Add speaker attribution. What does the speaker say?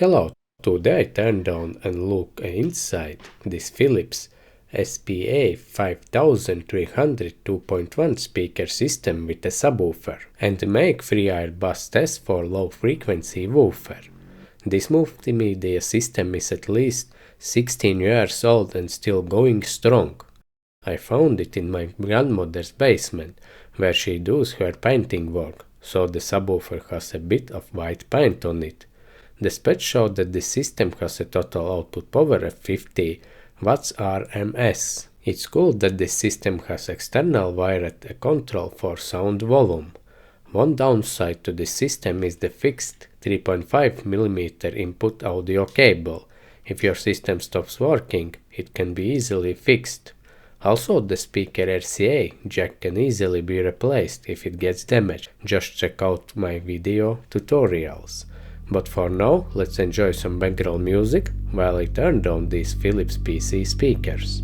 Speaker 1: Hello, today I turned on and look inside this Philips SPA5300 2.1 speaker system with a subwoofer and make free-air bus test for low-frequency woofer. This multimedia system is at least 16 years old and still going strong. I found it in my grandmother's basement, where she does her painting work, so the subwoofer has a bit of white paint on it. The specs show that the system has a total output power of 50 watts RMS. It's cool that this system has external wired control for sound volume. One downside to this system is the fixed 3.5mm input audio cable. If your system stops working, it can be easily fixed. Also, the speaker RCA jack can easily be replaced if it gets damaged. Just check out my video tutorials. But for now, let's enjoy some background music while I turn on these Philips PC speakers.